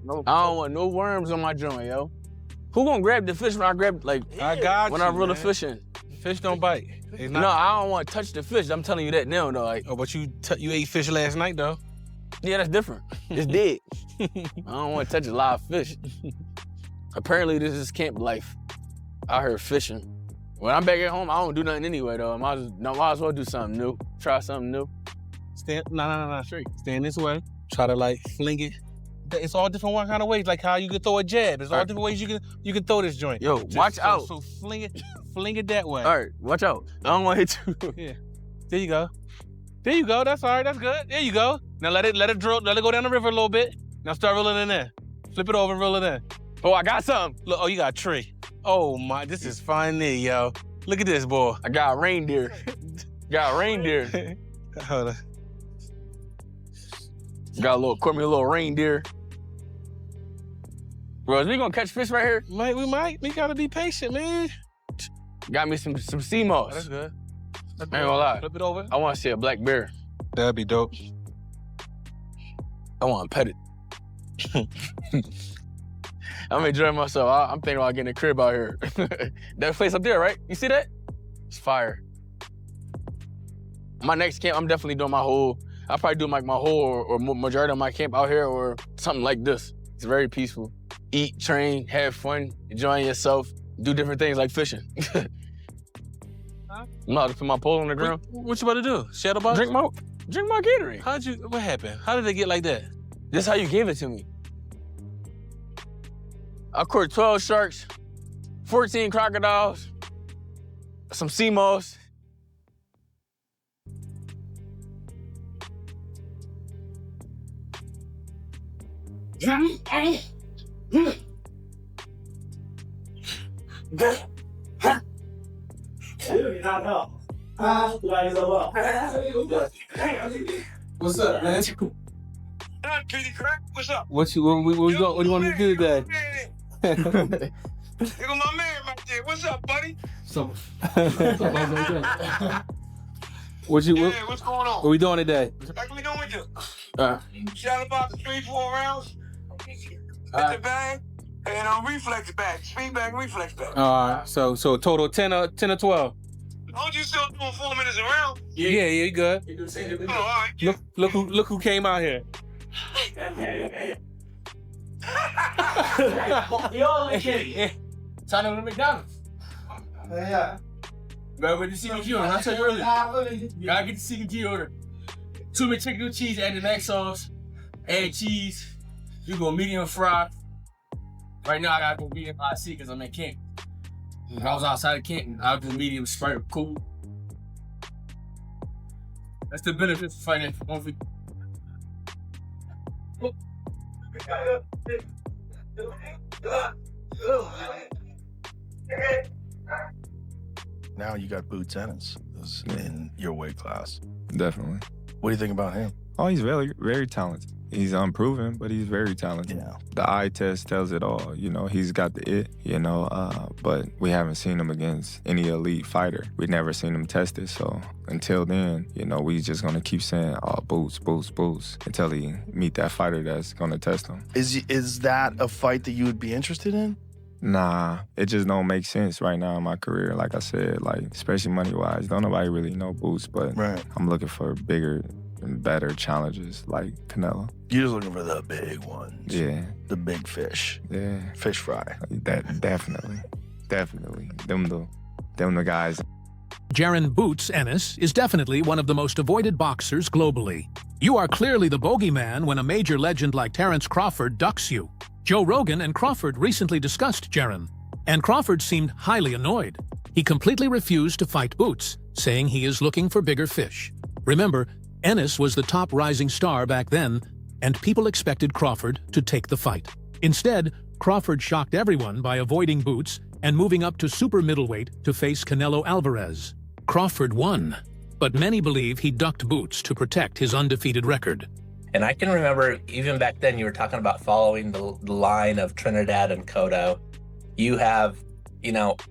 I don't want no worms on my joint, yo. Who gonna grab the fish when I grab, like, I got when you, I reel the man. fish in? Fish don't bite. No, I don't want to touch the fish. I'm telling you that now, though. Like, oh, but you ate fish last night, though. yeah, that's different. It's dead. I don't want to touch a live fish. Apparently, this is camp life. Out here fishing. When I'm back at home, I don't do nothing anyway, though. I might as well do something new. Try something new. No, straight. Stand this way. Try to, like, fling it. It's all different kind of ways, like how you can throw a jab. There's all different ways you can throw this joint. Yo, watch out. So fling it that way. All right, watch out. I don't want to hit you. Yeah. There you go. There you go. That's all right. That's good. There you go. Now let it go down the river a little bit. Now start reeling in there. Flip it over and reel it in. Oh, I got something. Look, oh, you got a tree. Oh my, this is funny, yo. Look at this, boy. I got a reindeer. Got a reindeer. Hold on. Caught me a little reindeer. Bro, is we gonna catch fish right here? We might. We gotta be patient, man. Got me some sea moss. Oh, that's good. I ain't gonna lie. Flip it over. I wanna see a black bear. That'd be dope. I wanna pet it. I'm enjoying myself. I'm thinking about getting a crib out here. That place up there, right? You see that? It's fire. My next camp, I'm definitely doing I'll probably do like my whole or majority of my camp out here or something like this. It's very peaceful. Eat, train, have fun, enjoying yourself, do different things like fishing. Huh? I'm about to put my pole on the ground. What you about to do? Shadow box? Drink my Gatorade. What happened? How did they get like that? This is how you gave it to me. I caught 12 sharks, 14 crocodiles, some sea moss. What's up, man? What's up? What you want me to do today? Here go my man right there. What's up, buddy? What's going on? What we doing today? Like we doing with you. Shot about 3-4 rounds. Hit the bag and reflex back. Speed back, reflex back. All right. So total 10 or 12. Aren't you still doing 4 minutes around? Yeah, you good. Oh, all right. Look who came out here. Time to go to McDonald's. Yeah. Bro, with the CBG order, I told you earlier. You gotta get the CBG order. 2 McChicken with cheese, add the mac sauce, add cheese. You go medium fry. Right now I gotta go medium IC because I'm in camp. If I was outside of camp, I'll do medium Sprite cool. That's the benefit of fighting for 150. Now you got Boots Ennis in your weight class. Definitely. What do you think about him? Oh, he's very, very talented. He's unproven, but he's very talented. Yeah. The eye test tells it all. You know, he's got the it, but we haven't seen him against any elite fighter. We've never seen him tested, so until then, we just gonna keep saying, oh, Boots, Boots, Boots, until he meet that fighter that's gonna test him. Is that a fight that you would be interested in? Nah, it just don't make sense right now in my career. Like I said, especially money-wise, don't nobody really know Boots, but Right. I'm looking for bigger and better challenges like Canelo. You're just looking for the big ones. Yeah. The big fish. Yeah. Fish fry. That definitely. Them the guys. Jaron "Boots" Ennis is definitely one of the most avoided boxers globally. You are clearly the bogeyman when a major legend like Terrence Crawford ducks you. Joe Rogan and Crawford recently discussed Jaron, and Crawford seemed highly annoyed. He completely refused to fight Boots, saying he is looking for bigger fish. Remember, Ennis was the top rising star back then, and people expected Crawford to take the fight. Instead, Crawford shocked everyone by avoiding Boots and moving up to super middleweight to face Canelo Alvarez. Crawford won, but many believe he ducked Boots to protect his undefeated record. And I can remember even back then you were talking about following the line of Trinidad and Cotto. You have,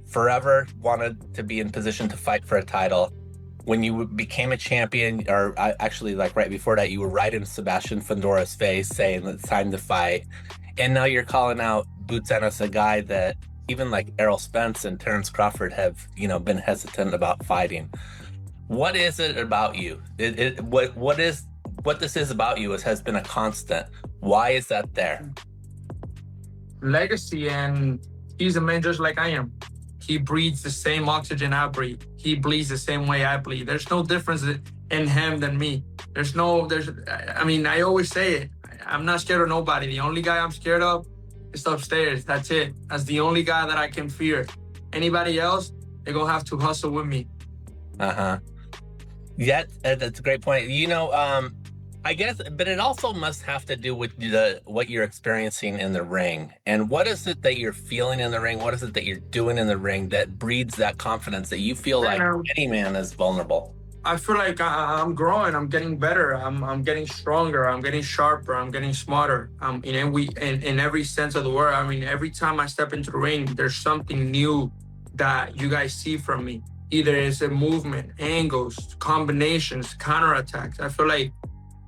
forever wanted to be in position to fight for a title. When you became a champion, or actually right before that, you were right in Sebastian Fundora's face saying that it's time to fight. And now you're calling out Boots Ennis, a guy that even like Errol Spence and Terrence Crawford have, been hesitant about fighting. What is it about you? What this is about you has been a constant. Why is that there? Legacy, and he's a man just like I am. He breathes the same oxygen I breathe. He bleeds the same way I bleed. There's no difference in him than me. I always say it. I'm not scared of nobody. The only guy I'm scared of is upstairs. That's it. That's the only guy that I can fear. Anybody else, they're going to have to hustle with me. Yeah, that's a great point. I guess, but it also must have to do with what you're experiencing in the ring. And what is it that you're feeling in the ring? What is it that you're doing in the ring that breeds that confidence that you feel like any man is vulnerable? I feel like I'm growing. I'm getting better. I'm getting stronger. I'm getting sharper. I'm getting smarter. In every sense of the word. I mean, every time I step into the ring, there's something new that you guys see from me. Either it's a movement, angles, combinations, counterattacks. I feel like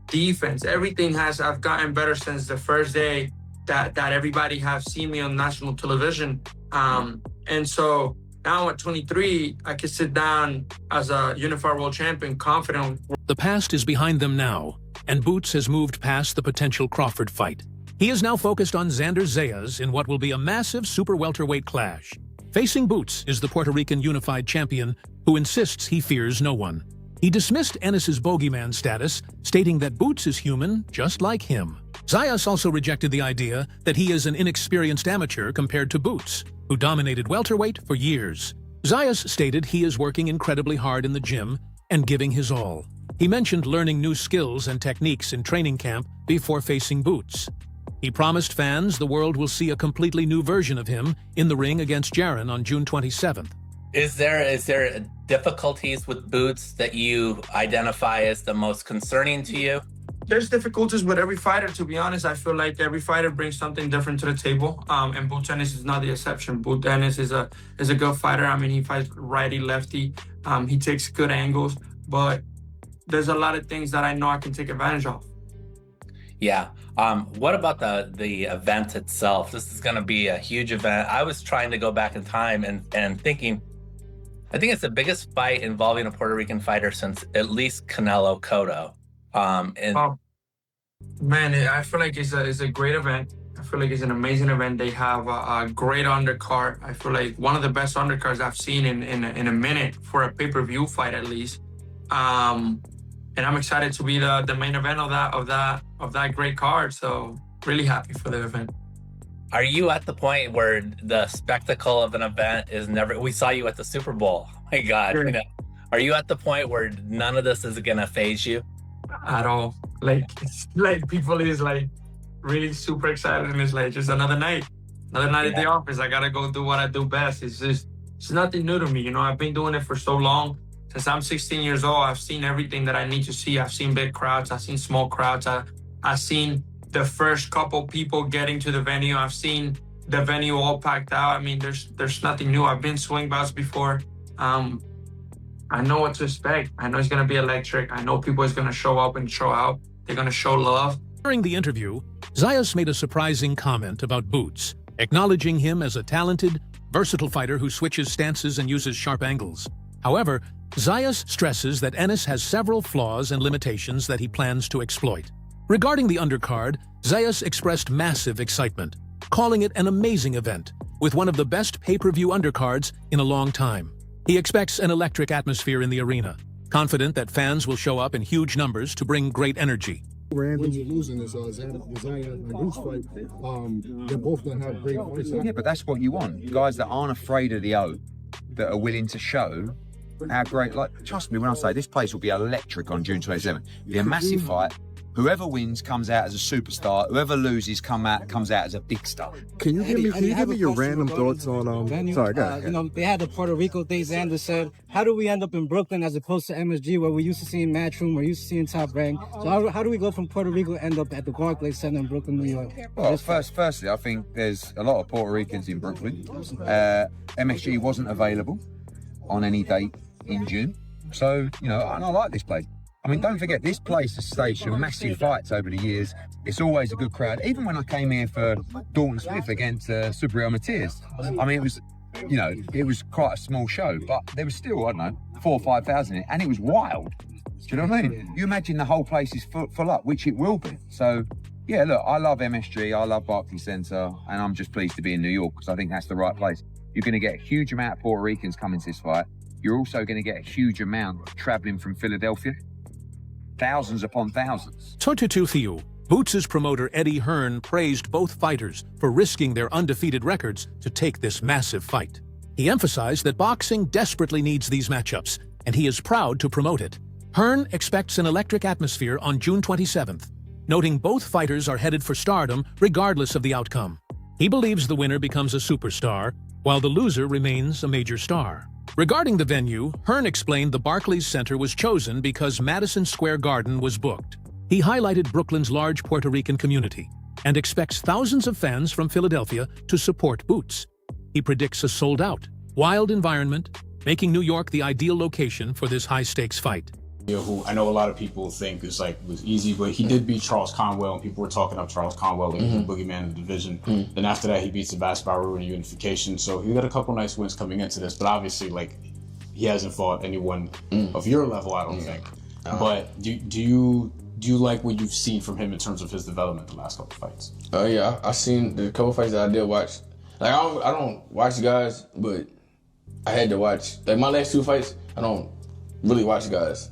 defense, everything I've gotten better since the first day that everybody have seen me on national television. And so now at 23, I can sit down as a unified world champion, confident. The past is behind them now, and Boots has moved past the potential Crawford fight. He is now focused on Xander Zayas in what will be a massive super welterweight clash. Facing Boots is the Puerto Rican unified champion who insists he fears no one. He dismissed Ennis's bogeyman status, stating that Boots is human just like him. Zayas also rejected the idea that he is an inexperienced amateur compared to Boots, who dominated welterweight for years. Zayas stated he is working incredibly hard in the gym and giving his all. He mentioned learning new skills and techniques in training camp before facing Boots. He promised fans the world will see a completely new version of him in the ring against Jaron on June 27th. Is there difficulties with Boots that you identify as the most concerning to you? There's difficulties with every fighter, to be honest. I feel like every fighter brings something different to the table, and Boots Ennis is not the exception. Boots Ennis is a good fighter. I mean, he fights righty, lefty. He takes good angles, but there's a lot of things that I know I can take advantage of. Yeah. What about the event itself? This is going to be a huge event. I was trying to go back in time and thinking, I think it's the biggest fight involving a Puerto Rican fighter since at least Canelo Cotto. Man, I feel like it's a great event. I feel like it's an amazing event. They have a great undercard. I feel like one of the best undercards I've seen in a minute for a pay-per-view fight, at least. And I'm excited to be the main event of that great card. So really happy for the event. Are you at the point where the spectacle of an event is never? We saw you at the Super Bowl. Oh my God, Sure. Are you at the point where none of this is gonna faze you? At all. Like people is like really super excited, and it's like just another night at the office. I gotta go do what I do best. It's nothing new to me. I've been doing it for so long. Since I'm 16 years old, I've seen everything that I need to see. I've seen big crowds. I've seen small crowds. I've seen the first couple people getting to the venue. I've seen the venue all packed out. I mean, there's nothing new. I've been swing bouts before. I know what to expect. I know it's going to be electric. I know people is going to show up and show out. They're going to show love. During the interview, Zayas made a surprising comment about Boots, acknowledging him as a talented, versatile fighter who switches stances and uses sharp angles. However, Zayas stresses that Ennis has several flaws and limitations that he plans to exploit. Regarding the undercard, Zayas expressed massive excitement, calling it an amazing event, with one of the best pay-per-view undercards in a long time. He expects an electric atmosphere in the arena, confident that fans will show up in huge numbers to bring great energy. Randomly losing this Zayas and Boots fight, they're both going to have great fights. Yeah, but that's what you want. Guys that aren't afraid of the O, that are willing to show how great, trust me when I say this place will be electric on June 27th. It'll be a massive fight. Whoever wins comes out as a superstar. Whoever loses comes out as a big star. Can you give me your random thoughts on sorry, go ahead. They had the Puerto Rico thing. Xander said, how do we end up in Brooklyn as opposed to MSG, where we used to see in Matchroom, we're used to seeing Top Rank? So how do we go from Puerto Rico and end up at the Barclays Center in Brooklyn, New York? Well, firstly, I think there's a lot of Puerto Ricans in Brooklyn. MSG wasn't available on any date in June. So, and I like this place. I mean, don't forget, this place has staged some massive fights over the years. It's always a good crowd. Even when I came here for Dalton Smith against Subriel Matias, I mean, it was, you know, it was quite a small show, but there was still, I don't know, 4,000 or 5,000 in it, and it was wild. Do you know what I mean? You imagine the whole place is full up, which it will be. So, yeah, look, I love MSG, I love Barclays Center, and I'm just pleased to be in New York because I think that's the right place. You're going to get a huge amount of Puerto Ricans coming to this fight. You're also going to get a huge amount traveling from Philadelphia. Thousands upon thousands. Totutufiu, Boots' promoter Eddie Hearn praised both fighters for risking their undefeated records to take this massive fight. He emphasized that boxing desperately needs these matchups, and he is proud to promote it. Hearn expects an electric atmosphere on June 27th, noting both fighters are headed for stardom regardless of the outcome. He believes the winner becomes a superstar, while the loser remains a major star. Regarding the venue, Hearn explained the Barclays Center was chosen because Madison Square Garden was booked. He highlighted Brooklyn's large Puerto Rican community and expects thousands of fans from Philadelphia to support Boots. He predicts a sold-out, wild environment, making New York the ideal location for this high-stakes fight. Who I know a lot of people think is was easy, but he did beat Charles Conwell, and people were talking up Charles Conwell and the boogeyman in the division. Then after that, he beats Sebastian Baru in unification. So he got a couple nice wins coming into this, but obviously, he hasn't fought anyone of your level, I don't think. But do you like what you've seen from him in terms of his development the last couple fights? Oh yeah, I've seen the couple fights that I did watch. I don't watch guys, but I had to watch. My last two fights, I don't really watch guys.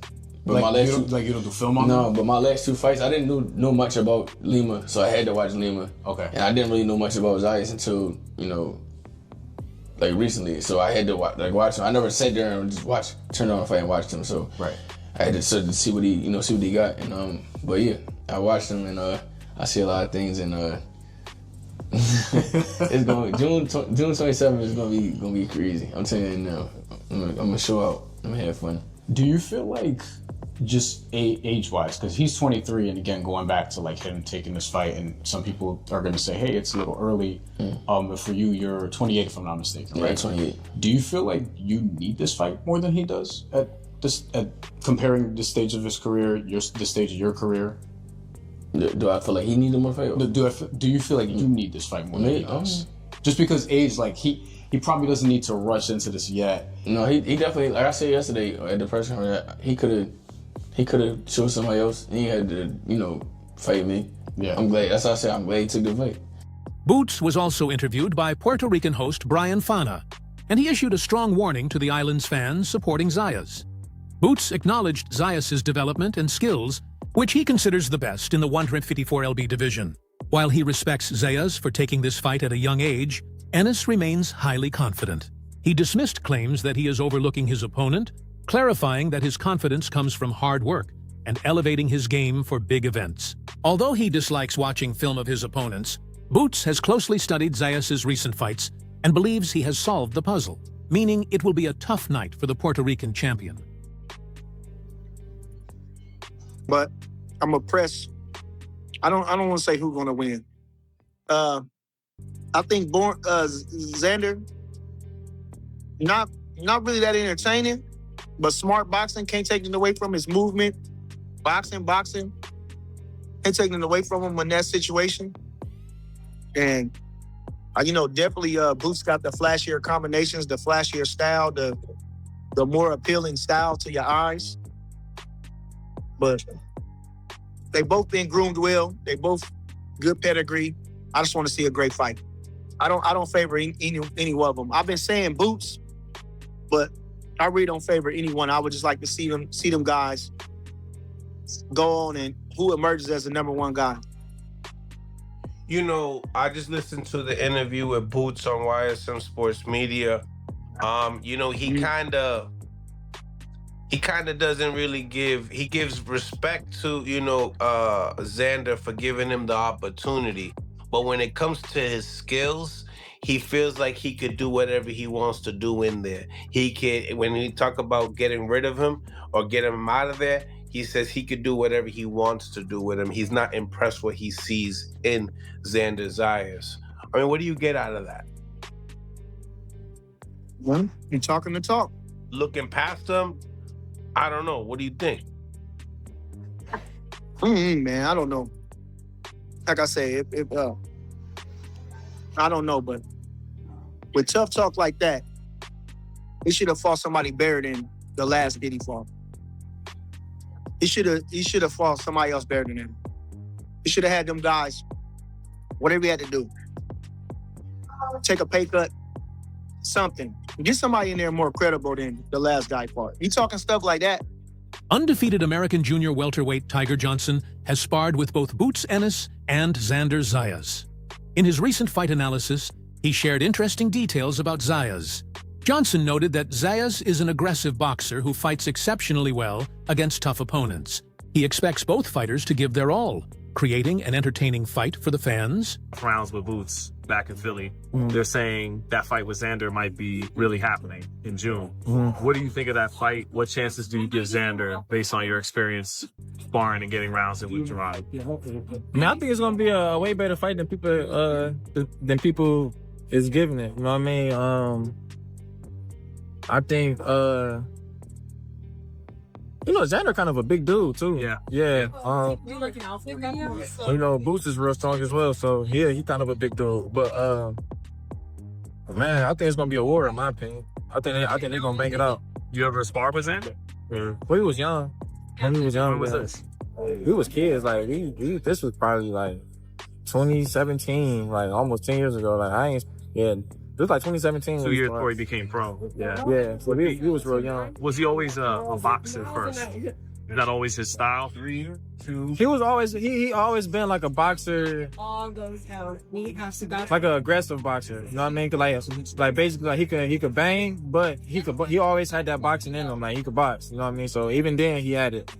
But my last you don't do film on them? No, but my last two fights, I didn't know much about Lima, so I had to watch Lima. Okay. And I didn't really know much about Zayas until, recently. So I had to watch him. I never sat there and just turn on a fight and watched him. So right. I had to sort of see what he got. And but yeah, I watched him and I see a lot of things and it's going June 27th is gonna be crazy. I'm telling you now. I'm gonna show out. I'm gonna have fun. Do you feel like, just age-wise, because he's 23, and again, going back to him taking this fight, and some people are going to say, hey, it's a little early, but for you, you're 28 if I'm not mistaken, right? Yeah, 28. Do you feel like you need this fight more than he does at comparing the stage of his career, the stage of your career? Do I feel like he needs more fight? Do you feel like you need this fight more than he does? Just because age, he probably doesn't need to rush into this yet. No, he definitely, like I said yesterday at the press conference, he could have chose somebody else. He had to, fight me. Yeah. I'm glad. That's why I said I'm glad he took the fight. Boots was also interviewed by Puerto Rican host Brian Fana, and he issued a strong warning to the island's fans supporting Zayas. Boots acknowledged Zayas' development and skills, which he considers the best in the 154lb division. While he respects Zayas for taking this fight at a young age, Ennis remains highly confident. He dismissed claims that he is overlooking his opponent, clarifying that his confidence comes from hard work and elevating his game for big events. Although he dislikes watching film of his opponents, Boots has closely studied Zayas' recent fights and believes he has solved the puzzle, meaning it will be a tough night for the Puerto Rican champion. But I'm gonna press. I don't want to say who's gonna win. I think Xander, not really that entertaining, but smart boxing. Can't take it away from his movement. Boxing. Can't take it away from him in that situation. And definitely Boots got the flashier combinations, the flashier style, the more appealing style to your eyes. But they both been groomed well. They both good pedigree. I just want to see a great fight. I don't favor any one of them. I've been saying Boots, but I really don't favor anyone. I would just like to see them guys go on and who emerges as the number one guy. I just listened to the interview with Boots on YSM Sports Media. He kind of doesn't really he gives respect to, Xander for giving him the opportunity. But when it comes to his skills, he feels like he could do whatever he wants to do in there. When we talk about getting rid of him or getting him out of there, he says he could do whatever he wants to do with him. He's not impressed what he sees in Xander Zayas. I mean, what do you get out of that? Well, you're talking the talk. Looking past him, I don't know. What do you think? Man, I don't know. Like I say, I don't know, but with tough talk like that, he should have fought somebody better than the last kid he fought. He should have fought somebody else better than him. He should have had them guys, whatever he had to do. Take a pay cut, something. Get somebody in there more credible than the last guy fought. You talking stuff like that? Undefeated American junior welterweight Tiger Johnson has sparred with both Boots Ennis and Xander Zayas. In his recent fight analysis, he shared interesting details about Zayas. Johnson noted that Zayas is an aggressive boxer who fights exceptionally well against tough opponents. He expects both fighters to give their all, creating an entertaining fight for the fans. Rounds with Boots back in Philly. They're saying that fight with Xander might be really happening in June. What do you think of that fight? What chances do you give Xander based on your experience sparring and getting rounds in with Jaron? I mean, I think it's gonna be a way better fight than people is giving it. You know what I mean? I think you know, Xander kind of a big dude too. Yeah. You know, Boots is real strong as well, so yeah, he kind of a big dude. But man, I think it's gonna be a war in my opinion. I think they're gonna bang it out. You ever sparred with Xander? Well, he was young. When he was young, when was this? We was kids. Like this was probably like 2017, like almost 10 years ago. Like it was like 2017. 2 years before he became pro. Yeah. So he was real young. Was he always a boxer first? Is that always his style? He was always he always been like a boxer, like an aggressive boxer. You know what I mean? Like basically like he could bang, but he always had that boxing in him. Like he could box. You know what I mean? So even then he had it.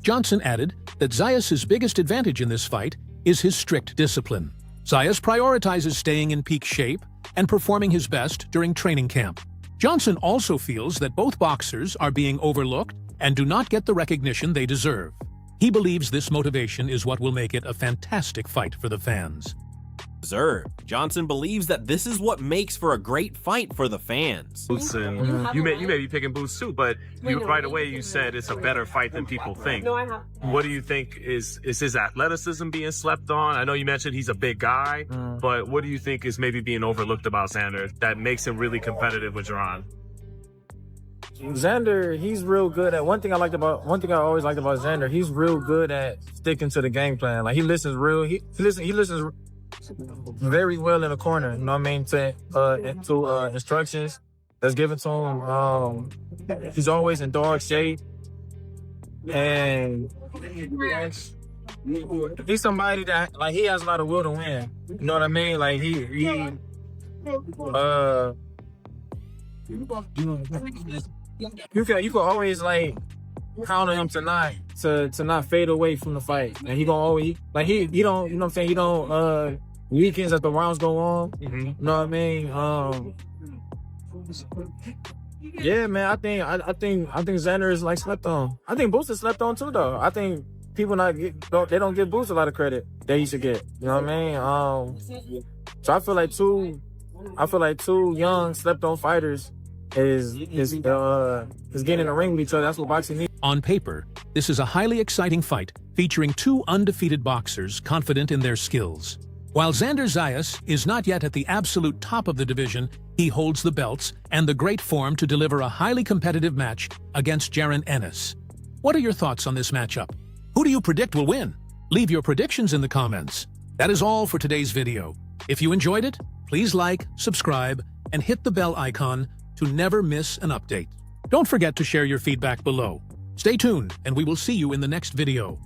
Johnson added that Zayas' biggest advantage in this fight is his strict discipline. Zayas prioritizes staying in peak shape and performing his best during training camp. Johnson also feels that both boxers are being overlooked and do not get the recognition they deserve. He believes this motivation is what will make it a fantastic fight for the fans. Johnson believes that this is what makes for a great fight for the fans. Boots and you may be picking Boots too, but right away you said it's a better fight than people think. What do you think is his athleticism being slept on? I know you mentioned he's a big guy, but what do you think is maybe being overlooked about Xander that makes him really competitive with Jaron? Xander, he's real good at one thing I always liked about Xander, he's real good at sticking to the game plan. Like he listens very well in the corner, you know what I mean, to instructions that's given to him. He's always in dog shape, and he's somebody that like he has a lot of will to win. You know what I mean? Like you can always like count on him to not fade away from the fight, and he gonna always like he don't, you know what I'm saying, he don't weekends as the rounds go on. You know what I mean? Yeah, man, I think Xander is like slept on. I think Boots is slept on too, though. I think people they don't give Boots a lot of credit that he should get. You know what I mean? So I feel like two young slept on fighters is getting in the ring with each other. That's what boxing needs. On paper, this is a highly exciting fight featuring two undefeated boxers confident in their skills. While Xander Zayas is not yet at the absolute top of the division, he holds the belts and the great form to deliver a highly competitive match against Jaron Ennis. What are your thoughts on this matchup? Who do you predict will win? Leave your predictions in the comments. That is all for today's video. If you enjoyed it, please like, subscribe, and hit the bell icon to never miss an update. Don't forget to share your feedback below. Stay tuned, and we will see you in the next video.